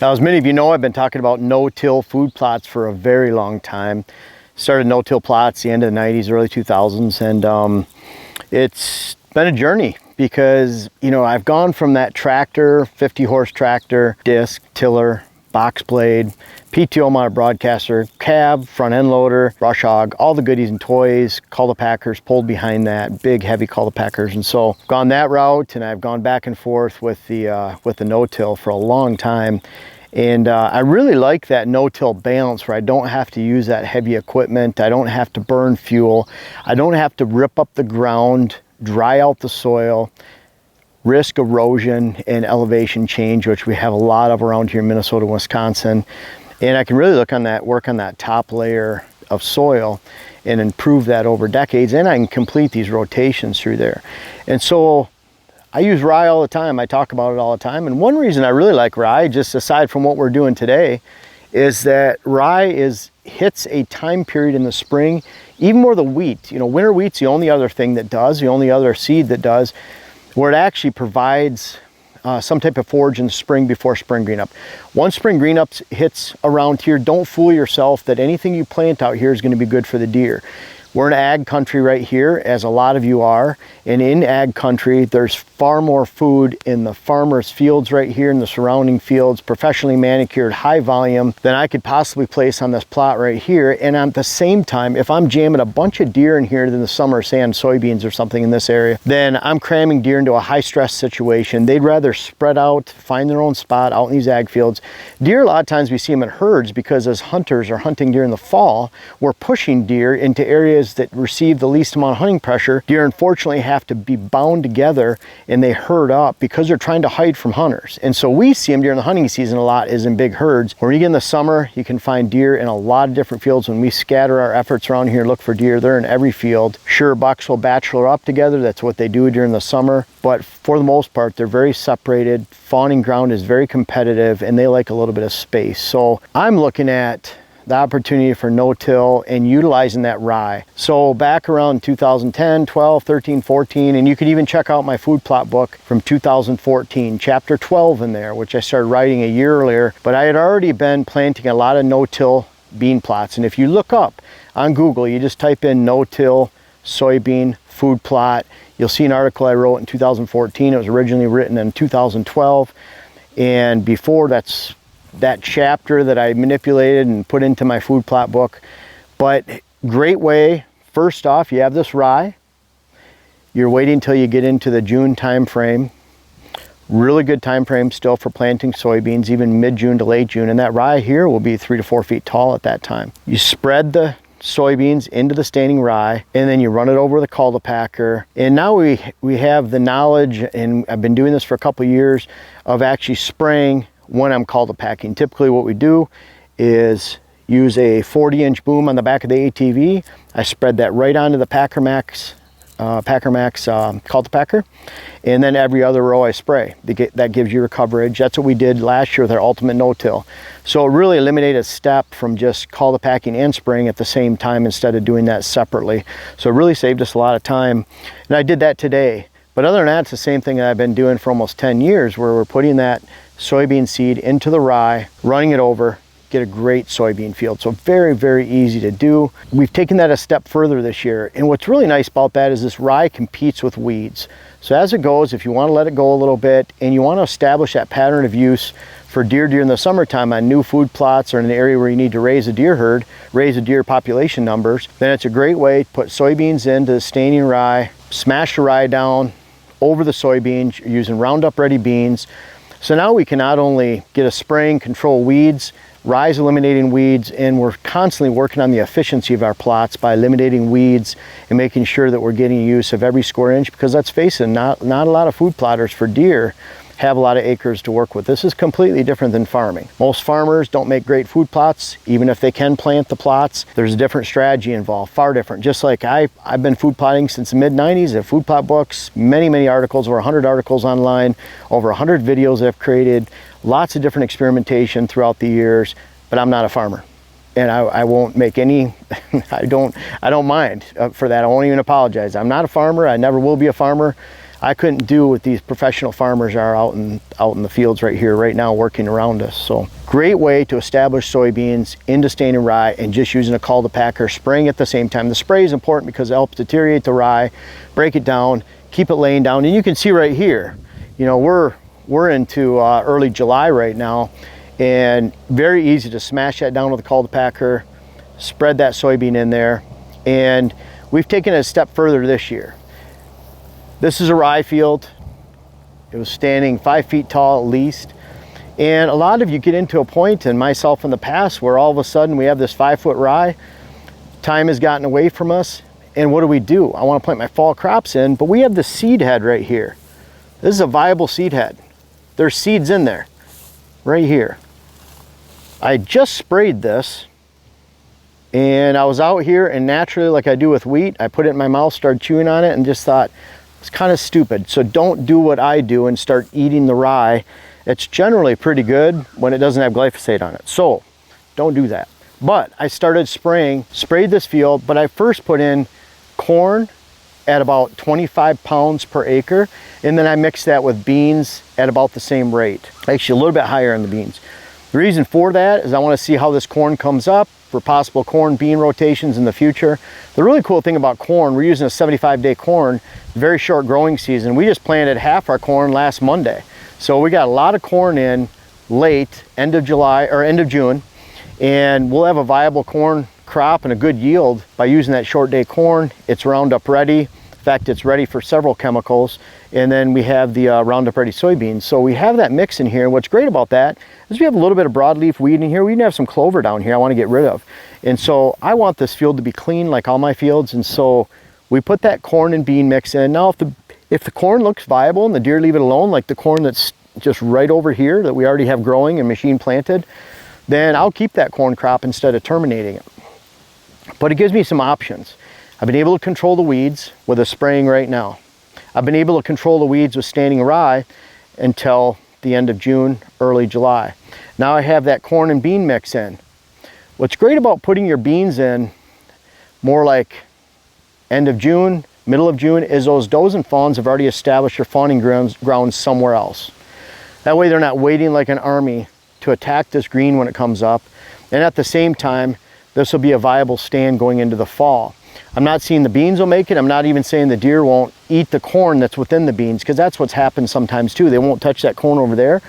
Now, as many of you know, I've been talking about no-till food plots for a very long time. Started no-till plots the end of the 90s, early 2000s, and it's been a journey because, you know, I've gone from that tractor, 50-horse tractor, disc, tiller, box blade, PTO mounted broadcaster, cab, front end loader, brush hog, all the goodies and toys, cultipackers pulled behind that, big heavy cultipackers. And so I've gone that route, and I've gone back and forth with the no-till for a long time. And I really like that no-till balance where I don't have to use that heavy equipment. I don't have to burn fuel. I don't have to rip up the ground, dry out the soil, risk erosion and elevation change, which we have a lot of around here in Minnesota and Wisconsin. And I can really work on that top layer of soil and improve that over decades, and I can complete these rotations through there. And so I use rye all the time. I talk about it all the time. And one reason I really like rye, just aside from what we're doing today, is that rye hits a time period in the spring, even more than wheat. You know, winter wheat's the only other thing that does, the only other seed that does, where it actually provides some type of forage in the spring before spring green-up. Once spring green-up hits around here, don't fool yourself that anything you plant out here is going to be good for the deer. We're in ag country right here, as a lot of you are, and in ag country, there's far more food in the farmers' fields right here, in the surrounding fields, professionally manicured, high volume, than I could possibly place on this plot right here. And at the same time, if I'm jamming a bunch of deer in here in the summer, say on soybeans or something in this area, then I'm cramming deer into a high-stress situation. They'd rather spread out, find their own spot out in these ag fields. Deer, a lot of times we see them in herds because as hunters are hunting deer in the fall, we're pushing deer into areas that receive the least amount of hunting pressure. Deer unfortunately have to be bound together and they herd up because they're trying to hide from hunters. And so we see them during the hunting season a lot is in big herds. When you get in the summer, you can find deer in a lot of different fields. When we scatter our efforts around here, look for deer, they're in every field. Sure, bucks will bachelor up together. That's what they do during the summer. But for the most part, they're very separated. Fawning ground is very competitive and they like a little bit of space. So I'm looking at the opportunity for no-till and utilizing that rye. So back around 2010, 12, 13, 14, and you can even check out my food plot book from 2014, chapter 12 in there, which I started writing a year earlier, but I had already been planting a lot of no-till bean plots. And if you look up on Google, you just type in no-till soybean food plot, you'll see an article I wrote in 2014. It was originally written in 2012. And before that chapter that I manipulated and put into my food plot book. But great way, first off, you have this rye. You're waiting until you get into the June time frame. Really good time frame still for planting soybeans, even mid-June to late June. And that rye here will be 3 to 4 feet tall at that time. You spread the soybeans into the standing rye, and then you run it over the cultipacker. And now we have the knowledge, and I've been doing this for a couple of years, of actually spraying when I'm cultipacking. Typically what we do is use a 40-inch boom on the back of the ATV. I spread that right onto the Packer Max cultipacker, and then every other row I spray. That gives you your coverage. That's what we did last year with our ultimate no-till. So it really eliminated a step from just cultipacking and spraying at the same time instead of doing that separately. So it really saved us a lot of time, and I did that today. But other than that, it's the same thing that I've been doing for almost 10 years, where we're putting that soybean seed into the rye, running it over, get a great soybean field. So very, very easy to do. We've taken that a step further this year. And what's really nice about that is this rye competes with weeds. So as it goes, if you want to let it go a little bit and you want to establish that pattern of use for deer during the summertime on new food plots or in an area where you need to raise a deer herd, raise the deer population numbers, then it's a great way to put soybeans into the standing rye, smash the rye down over the soybeans using Roundup Ready beans. So now we can not only get a spraying, control weeds, rye's eliminating weeds, and we're constantly working on the efficiency of our plots by eliminating weeds and making sure that we're getting use of every square inch, because let's face it, not a lot of food plotters for deer have a lot of acres to work with. This is completely different than farming. Most farmers don't make great food plots, even if they can plant the plots. There's a different strategy involved, far different. Just like I've been food plotting since the mid-90s. I have food plot books, many articles, over 100 articles online, over 100 videos I've created, lots of different experimentation throughout the years, but I'm not a farmer. And I won't make any, I don't mind for that. I won't even apologize. I'm not a farmer. I never will be a farmer. I couldn't do what these professional farmers are out in the fields right here, right now, working around us. So great way to establish soybeans into standing rye, and just using a cultipacker, spraying at the same time. The spray is important because it helps deteriorate the rye, break it down, keep it laying down. And you can see right here, you know, we're into early July right now, and very easy to smash that down with a cultipacker, spread that soybean in there. And we've taken it a step further this year. This is a rye field. It was standing 5 feet tall at least. And a lot of you get into a point, and myself in the past, where all of a sudden we have this 5-foot rye. Time has gotten away from us. And what do? I want to plant my fall crops in, but we have the seed head right here. This is a viable seed head. There's seeds in there, right here. I just sprayed this, and I was out here, and naturally, like I do with wheat, I put it in my mouth, started chewing on it, and just thought, it's kind of stupid. So don't do what I do and start eating the rye. It's generally pretty good when it doesn't have glyphosate on it. So don't do that. But I started sprayed this field, but I first put in corn at about 25 pounds per acre. And then I mixed that with beans at about the same rate. Actually, a little bit higher on the beans. The reason for that is I want to see how this corn comes up for possible corn bean rotations in the future. The really cool thing about corn, we're using a 75-day corn, very short growing season. We just planted half our corn last Monday. So we got a lot of corn in late, end of July or end of June, and we'll have a viable corn crop and a good yield by using that short day corn. It's Roundup ready. In fact, it's ready for several chemicals. And then we have the Roundup ready soybeans. So we have that mix in here. And what's great about that is we have a little bit of broadleaf weed in here. We even have some clover down here I want to get rid of. And so I want this field to be clean like all my fields. And so we put that corn and bean mix in. Now, if the corn looks viable and the deer leave it alone, like the corn that's just right over here that we already have growing and machine planted, then I'll keep that corn crop instead of terminating it. But it gives me some options. I've been able to control the weeds with a spraying right now. I've been able to control the weeds with standing rye until the end of June, early July. Now I have that corn and bean mix in. What's great about putting your beans in more like end of June, middle of June, is those does and fawns have already established their fawning grounds somewhere else. That way they're not waiting like an army to attack this green when it comes up. And at the same time, this will be a viable stand going into the fall. I'm not seeing the beans will make it. I'm not even saying the deer won't eat the corn that's within the beans, because that's what's happened sometimes too. They won't touch that corn over there,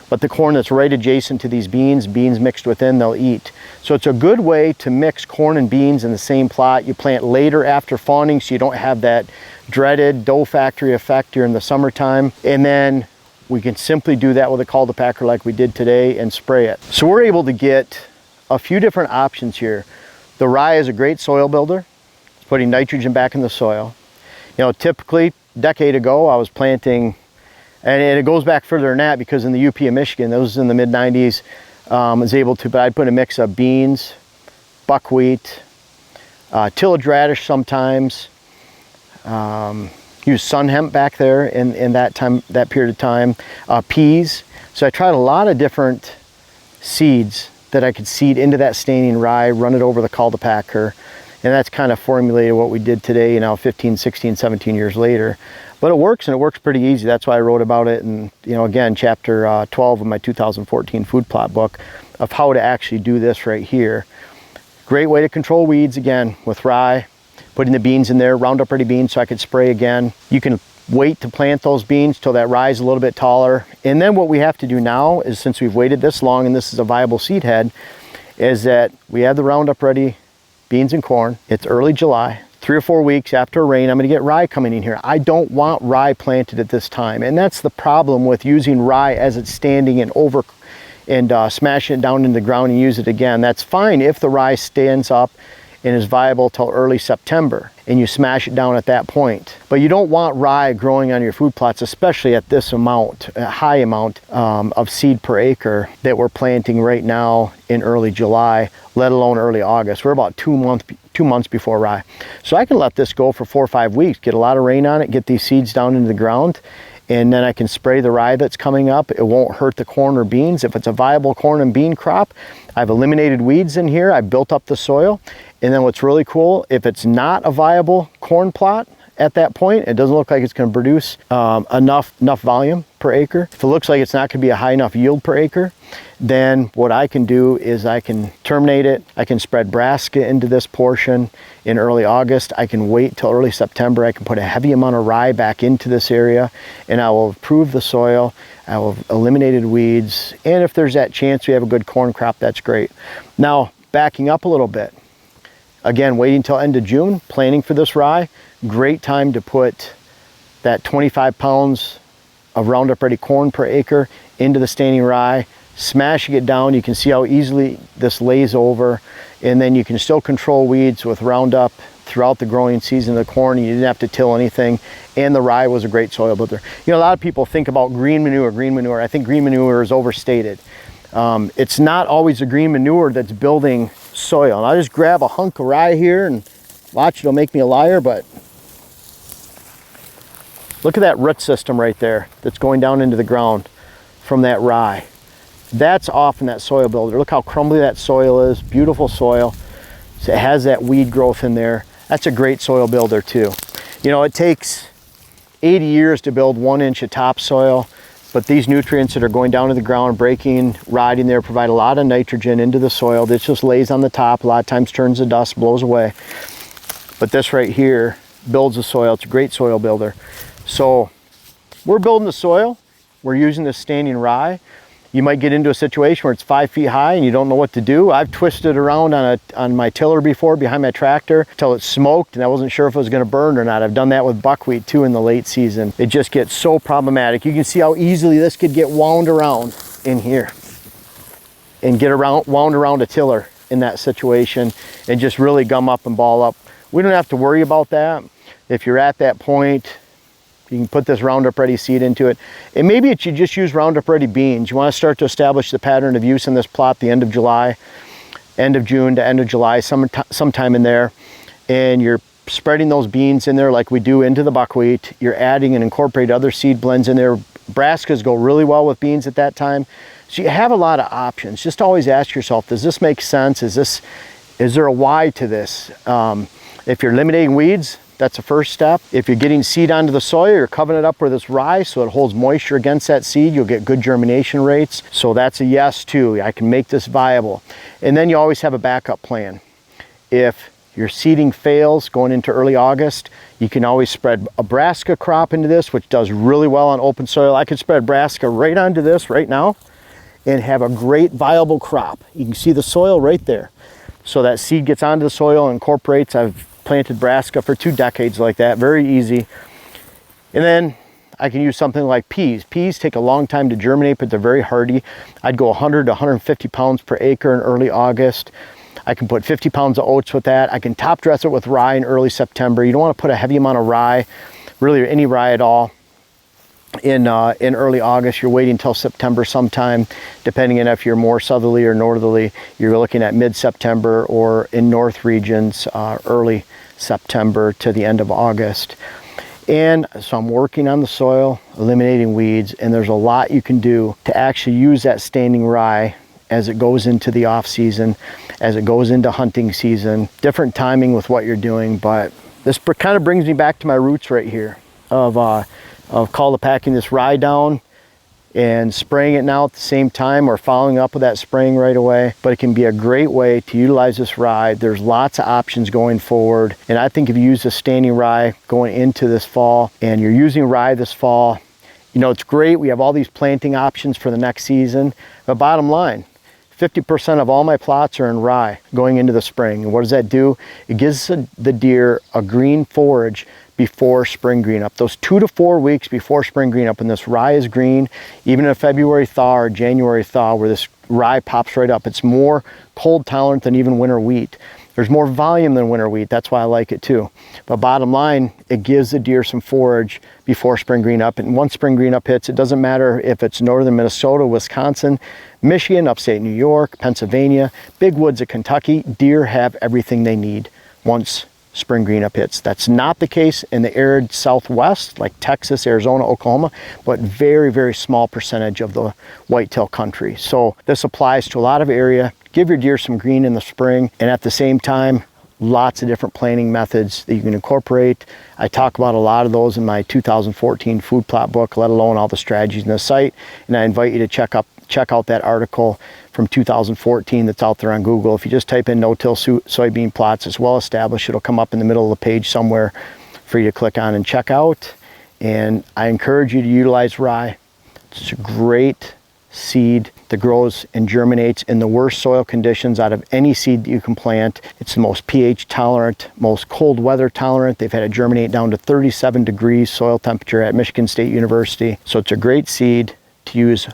but the corn that's right adjacent to these beans mixed within, they'll eat. So it's a good way to mix corn and beans in the same plot. You plant later after fawning, so you don't have that dreaded dough factory effect during the summertime. And then we can simply do that with a cultipacker like we did today and spray it. So we're able to get a few different options here. The rye is a great soil builder. It's putting nitrogen back in the soil. You know, typically a decade ago I was planting, and it goes back further than that, because in the UP of Michigan, those in the mid 90s, was able to, but I'd put a mix of beans, buckwheat, tillage radish sometimes, use sun hemp back there in that period of time, peas. So I tried a lot of different seeds that I could seed into that standing rye, run it over the cultipacker, and that's kind of formulated what we did today, you know, 15, 16, 17 years later. But it works, and it works pretty easy. That's why I wrote about it in, you know, again, chapter 12 of my 2014 food plot book, of how to actually do this right here. Great way to control weeds, again, with rye, putting the beans in there, Roundup ready beans, so I could spray again. You can wait to plant those beans till that rye is a little bit taller. And then what we have to do now is, since we've waited this long and this is a viable seed head, is that we have the Roundup ready beans and corn. It's early July, 3 or 4 weeks after rain, I'm gonna get rye coming in here. I don't want rye planted at this time. And that's the problem with using rye as it's standing and smashing it down into the ground and use it again. That's fine if the rye stands up and is viable till early September and you smash it down at that point. But you don't want rye growing on your food plots, especially at this amount, a high amount of seed per acre that we're planting right now in early July, let alone early August. We're about 2 months before rye. So I can let this go for 4 or 5 weeks, get a lot of rain on it, get these seeds down into the ground, and then I can spray the rye that's coming up. It won't hurt the corn or beans. If it's a viable corn and bean crop, I've eliminated weeds in here, I've built up the soil. And then what's really cool, if it's not a viable corn plot at that point. It doesn't look like it's going to produce enough volume per acre. If it looks like it's not going to be a high enough yield per acre, then what I can do is I can terminate it. I can spread brassica into this portion in early August. I can wait till early September. I can put a heavy amount of rye back into this area, and I will improve the soil. I will have eliminated weeds, and if there's that chance we have a good corn crop, that's great. Now, backing up a little bit, again, waiting till end of June, planting for this rye, great time to put that 25 pounds of Roundup Ready corn per acre into the standing rye, smashing it down. You can see how easily this lays over, and then you can still control weeds with Roundup throughout the growing season of the corn. You didn't have to till anything, and the rye was a great soil builder. You know, a lot of people think about green manure. I think green manure is overstated. It's not always the green manure that's building soil. And I'll just grab a hunk of rye here and watch, it'll make me a liar, but look at that root system right there that's going down into the ground from that rye. That's often that soil builder. Look how crumbly that soil is, beautiful soil. So it has that weed growth in there. That's a great soil builder too. You know, it takes 80 years to build 1 inch of topsoil, but these nutrients that are going down to the ground, breaking, rotting there, provide a lot of nitrogen into the soil. This just lays on the top, a lot of times turns to dust, blows away. But this right here builds the soil. It's a great soil builder. So we're building the soil. We're using this standing rye. You might get into a situation where it's 5 feet high and you don't know what to do. I've twisted around on my tiller before behind my tractor till it smoked and I wasn't sure if it was going to burn or not. I've done that with buckwheat too in the late season. It just gets so problematic. You can see how easily this could get wound around in here and get wound around a tiller in that situation and just really gum up and ball up. We don't have to worry about that. If you're at that point, you can put this Roundup Ready seed into it. And maybe you just use Roundup Ready beans. You want to start to establish the pattern of use in this plot the end of July, end of June to end of July, sometime in there. And you're spreading those beans in there like we do into the buckwheat. You're adding and incorporate other seed blends in there. Brassicas go really well with beans at that time. So you have a lot of options. Just always ask yourself, does this make sense? Is there a why to this? If you're eliminating weeds, that's the first step. If you're getting seed onto the soil, you're covering it up with this rye so it holds moisture against that seed. You'll get good germination rates. So that's a yes too. I can make this viable. And then you always have a backup plan. If your seeding fails going into early August, you can always spread a brassica crop into this, which does really well on open soil. I could spread brassica right onto this right now and have a great viable crop. You can see the soil right there. So that seed gets onto the soil and incorporates. I've planted brassica for 2 decades like that, very easy. And then I can use something like peas. Peas take a long time to germinate, but they're very hardy. I'd go 100 to 150 pounds per acre in early August. I can put 50 pounds of oats with that. I can top dress it with rye in early September. You don't want to put a heavy amount of rye, really any rye at all, in early August. You're waiting until September sometime, depending on if you're more southerly or northerly. You're looking at mid-September, or in north regions, early September to the end of August. And so I'm working on the soil, eliminating weeds, and there's a lot you can do to actually use that standing rye as it goes into the off season, as it goes into hunting season. Different timing with what you're doing, but this kind of brings me back to my roots right here of cultipacking this rye down and spraying it now at the same time, or following up with that spraying right away. But it can be a great way to utilize this rye. There's lots of options going forward. And I think if you use the standing rye going into this fall, and you're using rye this fall, you know, it's great. We have all these planting options for the next season. But bottom line, 50% of all my plots are in rye going into the spring. And what does that do? It gives the deer a green forage before spring green up. Those 2 to 4 weeks before spring green up, when this rye is green, even in a February thaw or January thaw where this rye pops right up, it's more cold tolerant than even winter wheat. There's more volume than winter wheat. That's why I like it too. But bottom line, it gives the deer some forage before spring green up. And once spring green up hits, it doesn't matter if it's northern Minnesota, Wisconsin, Michigan, upstate New York, Pennsylvania, big woods of Kentucky, deer have everything they need once spring green up hits. That's not the case in the arid Southwest, like Texas, Arizona, Oklahoma, but very, very small percentage of the whitetail country. So this applies to a lot of area. Give your deer some green in the spring, and at the same time, lots of different planting methods that you can incorporate. I talk about a lot of those in my 2014 food plot book, let alone all the strategies in the site. And I invite you to check out that article from 2014 that's out there on Google. If you just type in no-till soybean plots, it's well established. It'll come up in the middle of the page somewhere for you to click on and check out. And I encourage you to utilize rye. It's a great seed that grows and germinates in the worst soil conditions out of any seed that you can plant. It's the most pH tolerant, most cold weather tolerant. They've had it germinate down to 37 degrees soil temperature at Michigan State University. So it's a great seed to use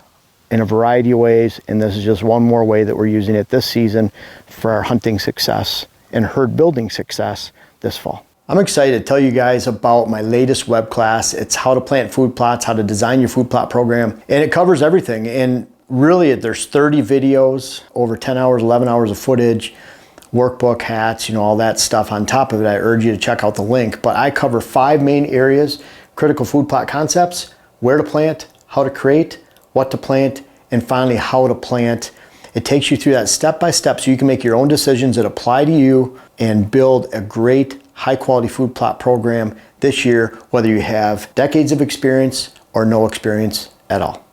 in a variety of ways, and this is just one more way that we're using it this season for our hunting success and herd building success this fall. I'm excited to tell you guys about my latest web class. It's how to plant food plots, how to design your food plot program, and it covers everything. And really, there's 30 videos, over 10 hours, 11 hours of footage, workbook, hats, you know, all that stuff. On top of it, I urge you to check out the link. But I cover 5 main areas: critical food plot concepts, where to plant, how to create, what to plant, and finally how to plant. It takes you through that step by step so you can make your own decisions that apply to you and build a great high quality food plot program this year, whether you have decades of experience or no experience at all.